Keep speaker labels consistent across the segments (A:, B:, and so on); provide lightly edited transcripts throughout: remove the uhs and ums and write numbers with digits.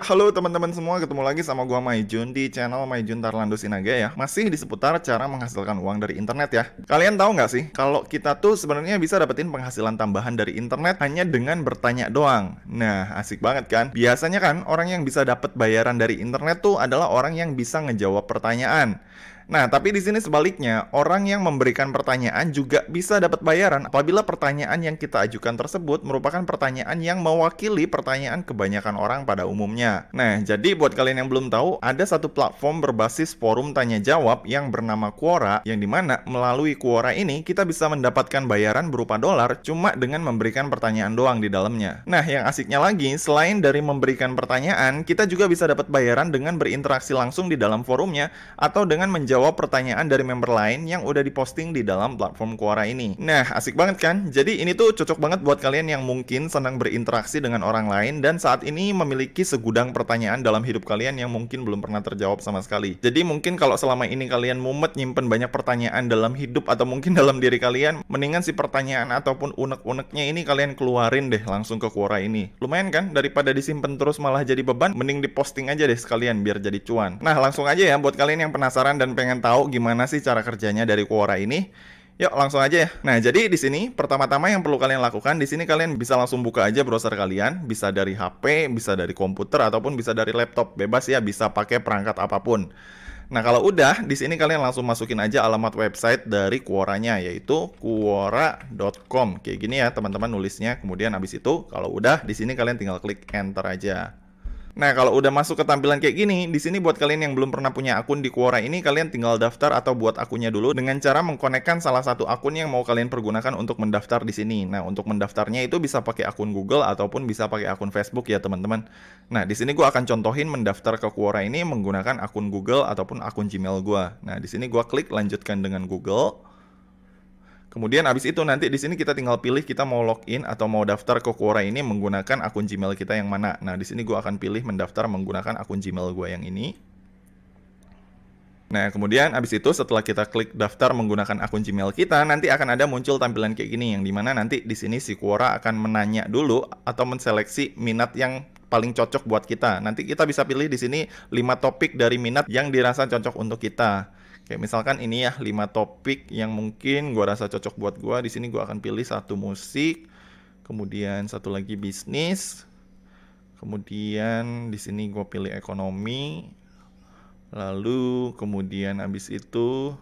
A: Ya, halo teman-teman semua, ketemu lagi sama gua Maijun di channel Maijun Tarlando Sinaga ya. Masih di seputar cara menghasilkan uang dari internet ya. Kalian tahu nggak sih, kalau kita tuh sebenarnya bisa dapetin penghasilan tambahan dari internet hanya dengan bertanya doang. Nah, asik banget kan? Biasanya kan orang yang bisa dapat bayaran dari internet tuh adalah orang yang bisa ngejawab pertanyaan. Nah, tapi di sini sebaliknya, orang yang memberikan pertanyaan juga bisa dapat bayaran apabila pertanyaan yang kita ajukan tersebut merupakan pertanyaan yang mewakili pertanyaan kebanyakan orang pada umumnya. Nah, jadi buat kalian yang belum tahu, ada satu platform berbasis forum tanya jawab yang bernama Quora, yang dimana melalui Quora ini kita bisa mendapatkan bayaran berupa dolar cuma dengan memberikan pertanyaan doang di dalamnya. Nah, yang asiknya lagi, selain dari memberikan pertanyaan, kita juga bisa dapat bayaran dengan berinteraksi langsung di dalam forumnya atau dengan menjawab pertanyaan dari member lain yang udah diposting di dalam platform Quora ini. Nah, asik banget kan? Jadi ini tuh cocok banget buat kalian yang mungkin senang berinteraksi dengan orang lain dan saat ini memiliki segudang pertanyaan dalam hidup kalian yang mungkin belum pernah terjawab sama sekali. Jadi mungkin kalau selama ini kalian mumet nyimpen banyak pertanyaan dalam hidup atau mungkin dalam diri kalian, mendingan si pertanyaan ataupun unek-uneknya ini kalian keluarin deh langsung ke Quora ini. Lumayan kan? Daripada disimpan terus malah jadi beban, mending diposting aja deh sekalian biar jadi cuan. Nah, langsung aja ya buat kalian yang penasaran dan pengen tahu gimana sih cara kerjanya dari Quora ini. Yuk langsung aja ya. Nah, jadi di sini pertama-tama yang perlu kalian lakukan, di sini kalian bisa langsung buka aja browser kalian, bisa dari HP, bisa dari komputer ataupun bisa dari laptop. Bebas ya, bisa pakai perangkat apapun. Nah, kalau udah di sini kalian langsung masukin aja alamat website dari Quoranya, yaitu quora.com. Kayak gini ya, teman-teman nulisnya. Kemudian habis itu kalau udah di sini kalian tinggal klik enter aja. Nah, kalau udah masuk ke tampilan kayak gini, di sini buat kalian yang belum pernah punya akun di Quora ini, kalian tinggal daftar atau buat akunnya dulu dengan cara mengkonekkan salah satu akun yang mau kalian pergunakan untuk mendaftar di sini. Nah, untuk mendaftarnya itu bisa pakai akun Google ataupun bisa pakai akun Facebook ya, teman-teman. Nah, di sini gua akan contohin mendaftar ke Quora ini menggunakan akun Google ataupun akun Gmail gua. Nah, di sini gua klik lanjutkan dengan Google. Kemudian abis itu nanti di sini kita tinggal pilih kita mau login atau mau daftar ke Quora ini menggunakan akun Gmail kita yang mana. Nah, di sini gue akan pilih mendaftar menggunakan akun Gmail gue yang ini. Nah, kemudian abis itu setelah kita klik daftar menggunakan akun Gmail kita, nanti akan ada muncul tampilan kayak gini yang dimana nanti di sini si Quora akan menanya dulu atau menseleksi minat yang paling cocok buat kita. Nanti kita bisa pilih di sini 5 topik dari minat yang dirasa cocok untuk kita. Kayak misalkan ini ya 5 topik yang mungkin gua rasa cocok buat gua. Di sini gua akan pilih satu musik, kemudian satu lagi bisnis, kemudian di sini gua pilih ekonomi, lalu kemudian habis itu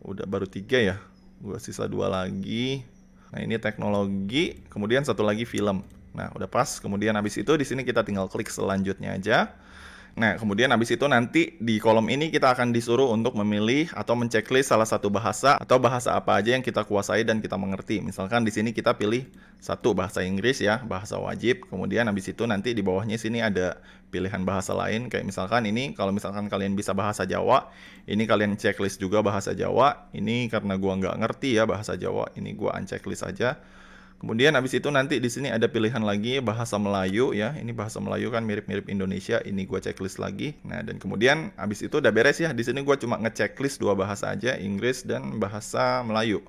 A: udah baru 3 ya. Gua sisa 2 lagi. Nah, ini teknologi, kemudian satu lagi film. Nah, udah pas. Kemudian habis itu di sini kita tinggal klik selanjutnya aja. Nah, kemudian habis itu nanti di kolom ini kita akan disuruh untuk memilih atau menceklis salah satu bahasa atau bahasa apa aja yang kita kuasai dan kita mengerti. Misalkan di sini kita pilih satu bahasa Inggris ya, bahasa wajib. Kemudian habis itu nanti di bawahnya sini ada pilihan bahasa lain. Kayak misalkan ini kalau misalkan kalian bisa bahasa Jawa, ini kalian checklist juga bahasa Jawa. Ini karena gua nggak ngerti ya bahasa Jawa, ini gua unchecklist aja. Kemudian habis itu nanti di sini ada pilihan lagi bahasa Melayu ya. Ini bahasa Melayu kan mirip-mirip Indonesia. Ini gua checklist lagi. Nah, dan kemudian habis itu udah beres ya. Di sini gua cuma ngechecklist 2 bahasa aja, Inggris dan bahasa Melayu.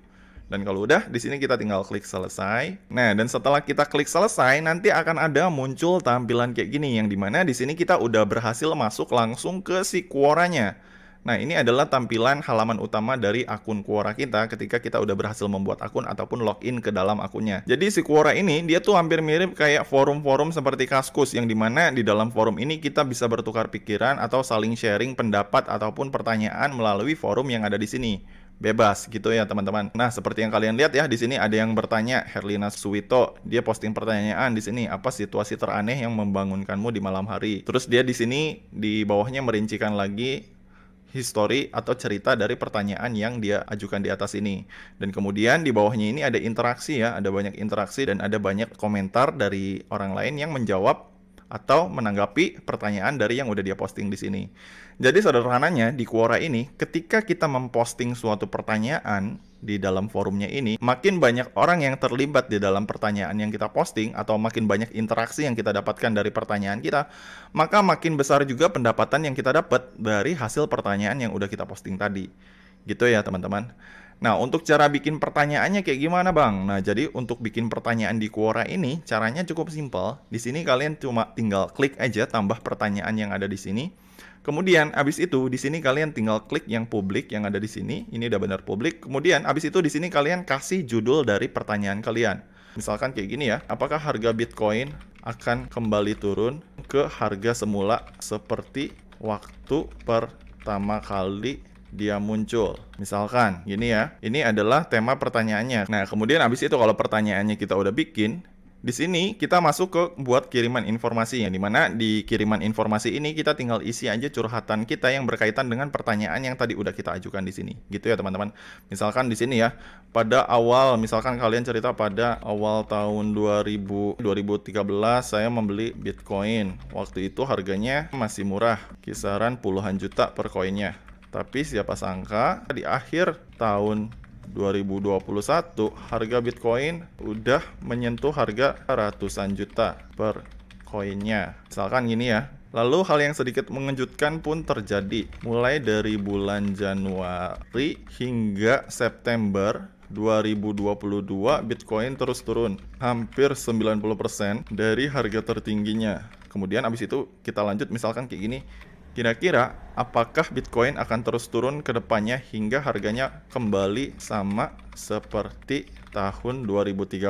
A: Dan kalau udah, di sini kita tinggal klik selesai. Nah, dan setelah kita klik selesai, nanti akan ada muncul tampilan kayak gini yang dimana di sini kita udah berhasil masuk langsung ke si Quoranya. Nah, ini adalah tampilan halaman utama dari akun Quora kita ketika kita udah berhasil membuat akun ataupun login ke dalam akunnya. Jadi si Quora ini dia tuh hampir mirip kayak forum-forum seperti Kaskus yang dimana di dalam forum ini kita bisa bertukar pikiran atau saling sharing pendapat ataupun pertanyaan melalui forum yang ada di sini. Bebas gitu ya teman-teman. Nah, seperti yang kalian lihat ya, di sini ada yang bertanya, Herlina Suwito, dia posting pertanyaan di sini, apa situasi teraneh yang membangunkanmu di malam hari? Terus dia di sini di bawahnya merincikan lagi history atau cerita dari pertanyaan yang dia ajukan di atas ini. Dan kemudian di bawahnya ini ada interaksi ya, ada banyak interaksi dan ada banyak komentar dari orang lain yang menjawab atau menanggapi pertanyaan dari yang udah dia posting di sini. Jadi sederhananya di Quora ini, ketika kita memposting suatu pertanyaan di dalam forumnya ini, makin banyak orang yang terlibat di dalam pertanyaan yang kita posting atau makin banyak interaksi yang kita dapatkan dari pertanyaan kita, maka makin besar juga pendapatan yang kita dapat dari hasil pertanyaan yang udah kita posting tadi. Gitu ya teman-teman. Nah, untuk cara bikin pertanyaannya kayak gimana, Bang? Nah, jadi untuk bikin pertanyaan di Quora ini caranya cukup simpel. Di sini kalian cuma tinggal klik aja tambah pertanyaan yang ada di sini. Kemudian abis itu di sini kalian tinggal klik yang publik yang ada di sini. Ini udah benar publik. Kemudian abis itu di sini kalian kasih judul dari pertanyaan kalian. Misalkan kayak gini ya, apakah harga Bitcoin akan kembali turun ke harga semula seperti waktu pertama kali dia muncul? Misalkan gini ya, ini adalah tema pertanyaannya. Nah, kemudian abis itu kalau pertanyaannya kita udah bikin, di sini kita masuk ke buat kiriman informasi, yang dimana di kiriman informasi ini kita tinggal isi aja curhatan kita yang berkaitan dengan pertanyaan yang tadi udah kita ajukan di sini, gitu ya teman-teman. Misalkan di sini ya, pada awal, misalkan kalian cerita pada awal tahun 2013 saya membeli Bitcoin. Waktu itu harganya masih murah, kisaran puluhan juta per koinnya. Tapi siapa sangka di akhir tahun 2021 harga Bitcoin udah menyentuh harga ratusan juta per koinnya. Misalkan gini ya. Lalu hal yang sedikit mengejutkan pun terjadi. Mulai dari bulan Januari hingga September 2022 Bitcoin terus turun hampir 90% dari harga tertingginya. Kemudian abis itu kita lanjut misalkan kayak gini. Kira-kira apakah Bitcoin akan terus turun ke depannya hingga harganya kembali sama seperti tahun 2013?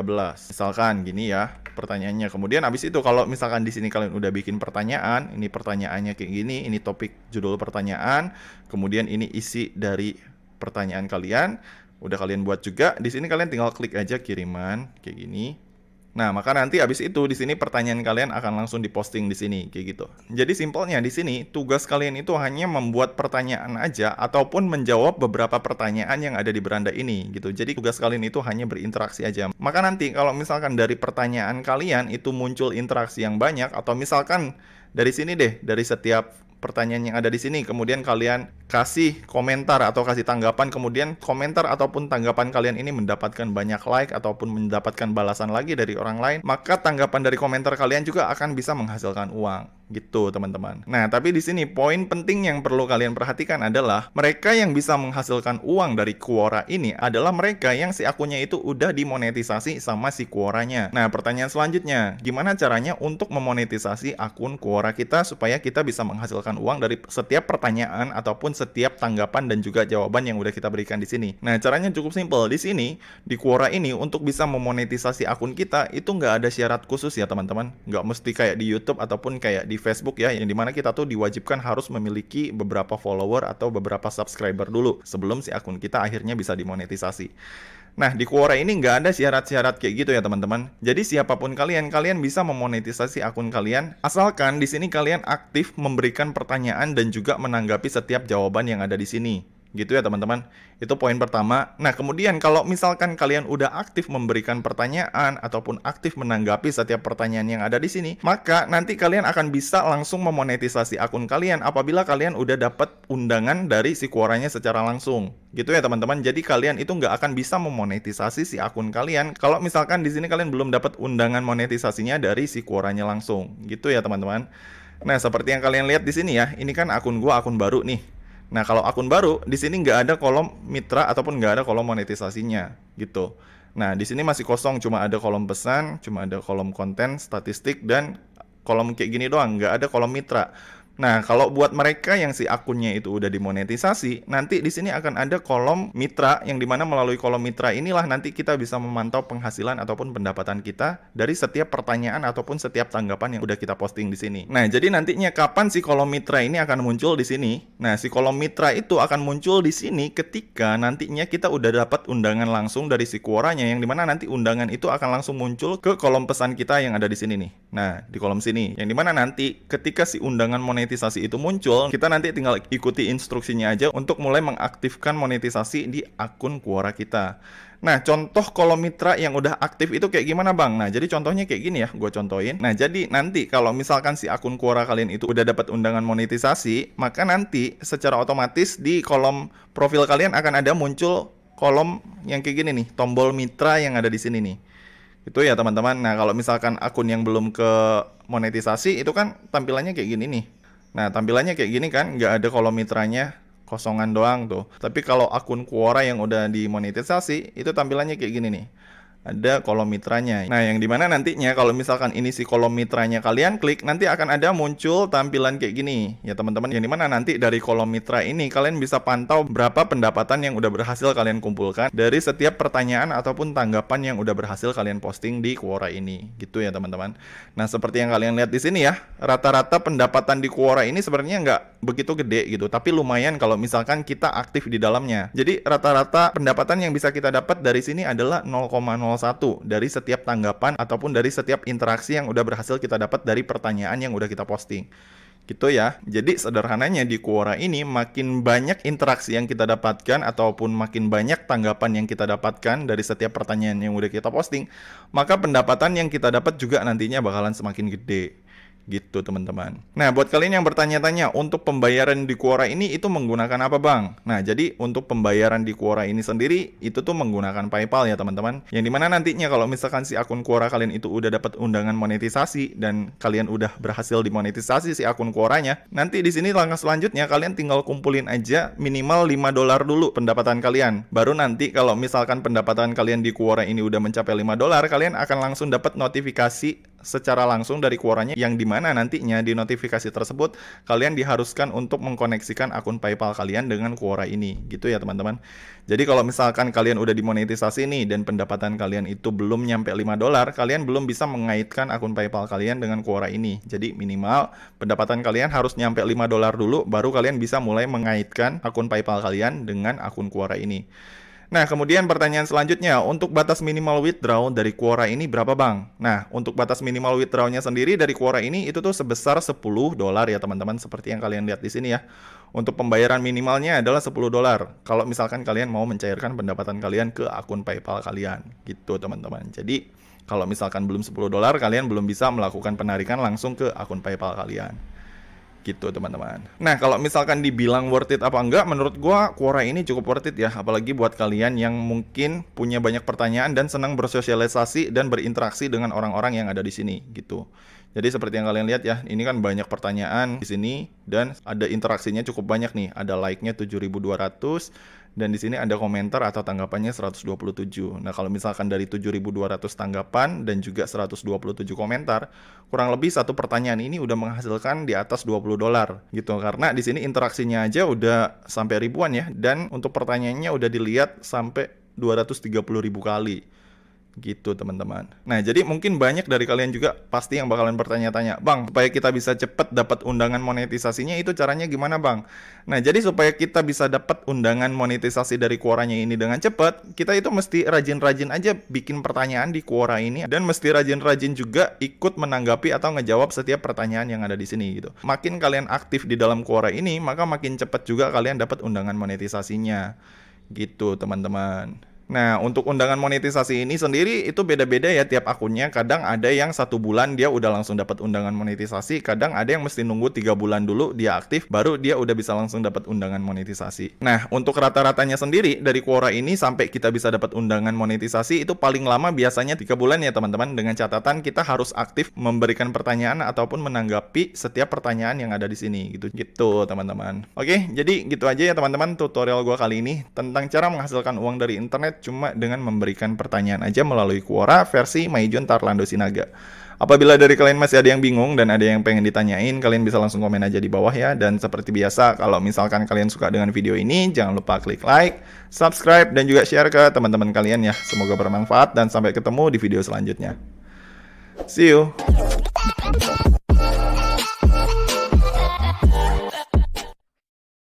A: Misalkan gini ya pertanyaannya. Kemudian abis itu kalau misalkan di sini kalian udah bikin pertanyaan, ini pertanyaannya kayak gini, ini topik judul pertanyaan, kemudian ini isi dari pertanyaan kalian, udah kalian buat juga. Di sini kalian tinggal klik aja kiriman kayak gini. Nah, maka nanti abis itu di sini pertanyaan kalian akan langsung diposting di sini kayak gitu. Jadi simpelnya di sini tugas kalian itu hanya membuat pertanyaan aja ataupun menjawab beberapa pertanyaan yang ada di beranda ini gitu. Jadi tugas kalian itu hanya berinteraksi aja. Maka nanti kalau misalkan dari pertanyaan kalian itu muncul interaksi yang banyak atau misalkan dari sini deh, dari setiap pertanyaan yang ada di sini, kemudian kalian kasih komentar atau kasih tanggapan, kemudian komentar ataupun tanggapan kalian ini mendapatkan banyak like ataupun mendapatkan balasan lagi dari orang lain, maka tanggapan dari komentar kalian juga akan bisa menghasilkan uang. Gitu, teman-teman. Nah, tapi di sini poin penting yang perlu kalian perhatikan adalah mereka yang bisa menghasilkan uang dari Quora ini adalah mereka yang si akunnya itu udah dimonetisasi sama si Quoranya. Nah, pertanyaan selanjutnya, gimana caranya untuk memonetisasi akun Quora kita supaya kita bisa menghasilkan uang dari setiap pertanyaan ataupun setiap tanggapan dan juga jawaban yang udah kita berikan di sini? Nah, caranya cukup simpel. Di sini, di Quora ini untuk bisa memonetisasi akun kita itu nggak ada syarat khusus ya, teman-teman. Nggak mesti kayak di YouTube ataupun kayak di Facebook ya, yang dimana kita tuh diwajibkan harus memiliki beberapa follower atau beberapa subscriber dulu sebelum si akun kita akhirnya bisa dimonetisasi. Nah, di Quora ini nggak ada syarat-syarat kayak gitu ya teman-teman. Jadi siapapun kalian bisa memonetisasi akun kalian asalkan di sini kalian aktif memberikan pertanyaan dan juga menanggapi setiap jawaban yang ada di sini. Gitu ya teman-teman. Itu poin pertama. Nah, kemudian kalau misalkan kalian udah aktif memberikan pertanyaan ataupun aktif menanggapi setiap pertanyaan yang ada di sini, maka nanti kalian akan bisa langsung memonetisasi akun kalian apabila kalian udah dapat undangan dari si Quoranya secara langsung. Gitu ya teman-teman. Jadi kalian itu nggak akan bisa memonetisasi si akun kalian kalau misalkan di sini kalian belum dapat undangan monetisasinya dari si Quoranya langsung. Gitu ya teman-teman. Nah, seperti yang kalian lihat di sini ya, ini kan akun gua akun baru nih. Nah, kalau akun baru, di sini nggak ada kolom mitra ataupun nggak ada kolom monetisasinya, gitu. Nah, di sini masih kosong, cuma ada kolom pesan, cuma ada kolom konten, statistik, dan kolom kayak gini doang, nggak ada kolom mitra. Nah, kalau buat mereka yang si akunnya itu udah dimonetisasi, nanti di sini akan ada kolom mitra, yang dimana melalui kolom mitra inilah nanti kita bisa memantau penghasilan ataupun pendapatan kita dari setiap pertanyaan ataupun setiap tanggapan yang udah kita posting di sini. Nah, jadi nantinya kapan si kolom mitra ini akan muncul di sini? Nah, si kolom mitra itu akan muncul di sini ketika nantinya kita udah dapat undangan langsung dari si Quoranya, yang dimana nanti undangan itu akan langsung muncul ke kolom pesan kita yang ada di sini nih. Nah, di kolom sini, yang dimana nanti ketika si undangan monetisasi itu muncul, kita nanti tinggal ikuti instruksinya aja untuk mulai mengaktifkan monetisasi di akun Quora kita. Nah, contoh kolom mitra yang udah aktif itu kayak gimana bang? Nah, jadi contohnya kayak gini ya, gue contohin. Nah, jadi nanti kalau misalkan si akun Quora kalian itu udah dapat undangan monetisasi, maka nanti secara otomatis di kolom profil kalian akan ada muncul kolom yang kayak gini nih, tombol mitra yang ada di sini nih. Itu ya teman-teman. Nah, kalau misalkan akun yang belum ke monetisasi itu kan tampilannya kayak gini nih. Nah, tampilannya kayak gini kan, nggak ada kolom mitranya. kosongan doang tuh. Tapi kalau akun Quora yang udah dimonetisasi, itu tampilannya kayak gini nih. Ada kolom mitranya. Nah, yang dimana nantinya kalau misalkan ini si kolom mitranya kalian klik, nanti akan ada muncul tampilan kayak gini ya teman-teman. Yang dimana nanti dari kolom mitra ini kalian bisa pantau berapa pendapatan yang udah berhasil kalian kumpulkan dari setiap pertanyaan ataupun tanggapan yang udah berhasil kalian posting di Quora ini, gitu ya teman-teman. Nah, seperti yang kalian lihat di sini ya, rata-rata pendapatan di Quora ini sebenarnya nggak begitu gede gitu, tapi lumayan kalau misalkan kita aktif di dalamnya. Jadi rata-rata pendapatan yang bisa kita dapat dari sini adalah 0,01 dari setiap tanggapan ataupun dari setiap interaksi yang udah berhasil kita dapat dari pertanyaan yang udah kita posting. Gitu ya. Jadi sederhananya di Quora ini makin banyak interaksi yang kita dapatkan ataupun makin banyak tanggapan yang kita dapatkan dari setiap pertanyaan yang udah kita posting, maka pendapatan yang kita dapat juga nantinya bakalan semakin gede. Gitu teman-teman. Nah, buat kalian yang bertanya-tanya, untuk pembayaran di Quora ini itu menggunakan apa bang? Nah, jadi untuk pembayaran di Quora ini sendiri itu tuh menggunakan PayPal ya teman-teman. Yang dimana nantinya kalau misalkan si akun Quora kalian itu udah dapat undangan monetisasi dan kalian udah berhasil dimonetisasi si akun Quoranya, nanti di sini langkah selanjutnya kalian tinggal kumpulin aja minimal $5 dulu pendapatan kalian. Baru nanti kalau misalkan pendapatan kalian di Quora ini udah mencapai $5, kalian akan langsung dapat notifikasi secara langsung dari Quoranya, yang dimana nantinya di notifikasi tersebut kalian diharuskan untuk mengkoneksikan akun PayPal kalian dengan Quora ini, gitu ya teman-teman. Jadi kalau misalkan kalian udah dimonetisasi nih dan pendapatan kalian itu belum nyampe $5, kalian belum bisa mengaitkan akun PayPal kalian dengan Quora ini. Jadi minimal pendapatan kalian harus nyampe $5 dulu, baru kalian bisa mulai mengaitkan akun PayPal kalian dengan akun Quora ini. Nah, kemudian pertanyaan selanjutnya, untuk batas minimal withdraw dari Quora ini berapa bang? Nah, untuk batas minimal withdrawnya sendiri dari Quora ini itu tuh sebesar $10 ya teman-teman, seperti yang kalian lihat di sini ya. Untuk pembayaran minimalnya adalah $10 kalau misalkan kalian mau mencairkan pendapatan kalian ke akun PayPal kalian, gitu teman-teman. Jadi, kalau misalkan belum $10, kalian belum bisa melakukan penarikan langsung ke akun PayPal kalian. Gitu teman-teman. Nah, kalau misalkan dibilang worth it apa enggak, menurut gua Quora ini cukup worth it ya, apalagi buat kalian yang mungkin punya banyak pertanyaan dan senang bersosialisasi dan berinteraksi dengan orang-orang yang ada di sini gitu. Jadi seperti yang kalian lihat ya, ini kan banyak pertanyaan di sini dan ada interaksinya cukup banyak nih. Ada like-nya 7.200 dan di sini ada komentar atau tanggapannya 127. Nah, kalau misalkan dari 7.200 tanggapan dan juga 127 komentar, kurang lebih satu pertanyaan ini udah menghasilkan di atas $20 gitu. Karena di sini interaksinya aja udah sampai ribuan ya, dan untuk pertanyaannya udah dilihat sampai 230.000 kali. Gitu teman-teman. Nah, jadi mungkin banyak dari kalian juga pasti yang bakalan bertanya-tanya, bang, supaya kita bisa cepet dapat undangan monetisasinya itu caranya gimana bang? Nah, jadi supaya kita bisa dapat undangan monetisasi dari Quoranya ini dengan cepet, kita itu mesti rajin-rajin aja bikin pertanyaan di Quora ini, dan mesti rajin-rajin juga ikut menanggapi atau ngejawab setiap pertanyaan yang ada di sini gitu. Makin kalian aktif di dalam Quora ini, maka makin cepet juga kalian dapat undangan monetisasinya. Gitu teman-teman. Nah, untuk undangan monetisasi ini sendiri itu beda-beda ya tiap akunnya. Kadang ada yang 1 bulan dia udah langsung dapat undangan monetisasi. Kadang ada yang mesti nunggu 3 bulan dulu dia aktif, baru dia udah bisa langsung dapat undangan monetisasi. Nah, untuk rata-ratanya sendiri dari Quora ini sampai kita bisa dapat undangan monetisasi itu paling lama biasanya 3 bulan ya teman-teman. Dengan catatan kita harus aktif memberikan pertanyaan ataupun menanggapi setiap pertanyaan yang ada di sini gitu. Gitu teman-teman. Oke, jadi gitu aja ya teman-teman tutorial gua kali ini tentang cara menghasilkan uang dari internet cuma dengan memberikan pertanyaan aja melalui Quora versi Maijun Tarlando Sinaga. Apabila dari kalian masih ada yang bingung dan ada yang pengen ditanyain, kalian bisa langsung komen aja di bawah ya. Dan seperti biasa, kalau misalkan kalian suka dengan video ini, jangan lupa klik like, subscribe, dan juga share ke teman-teman kalian ya. Semoga bermanfaat dan sampai ketemu di video selanjutnya. See you!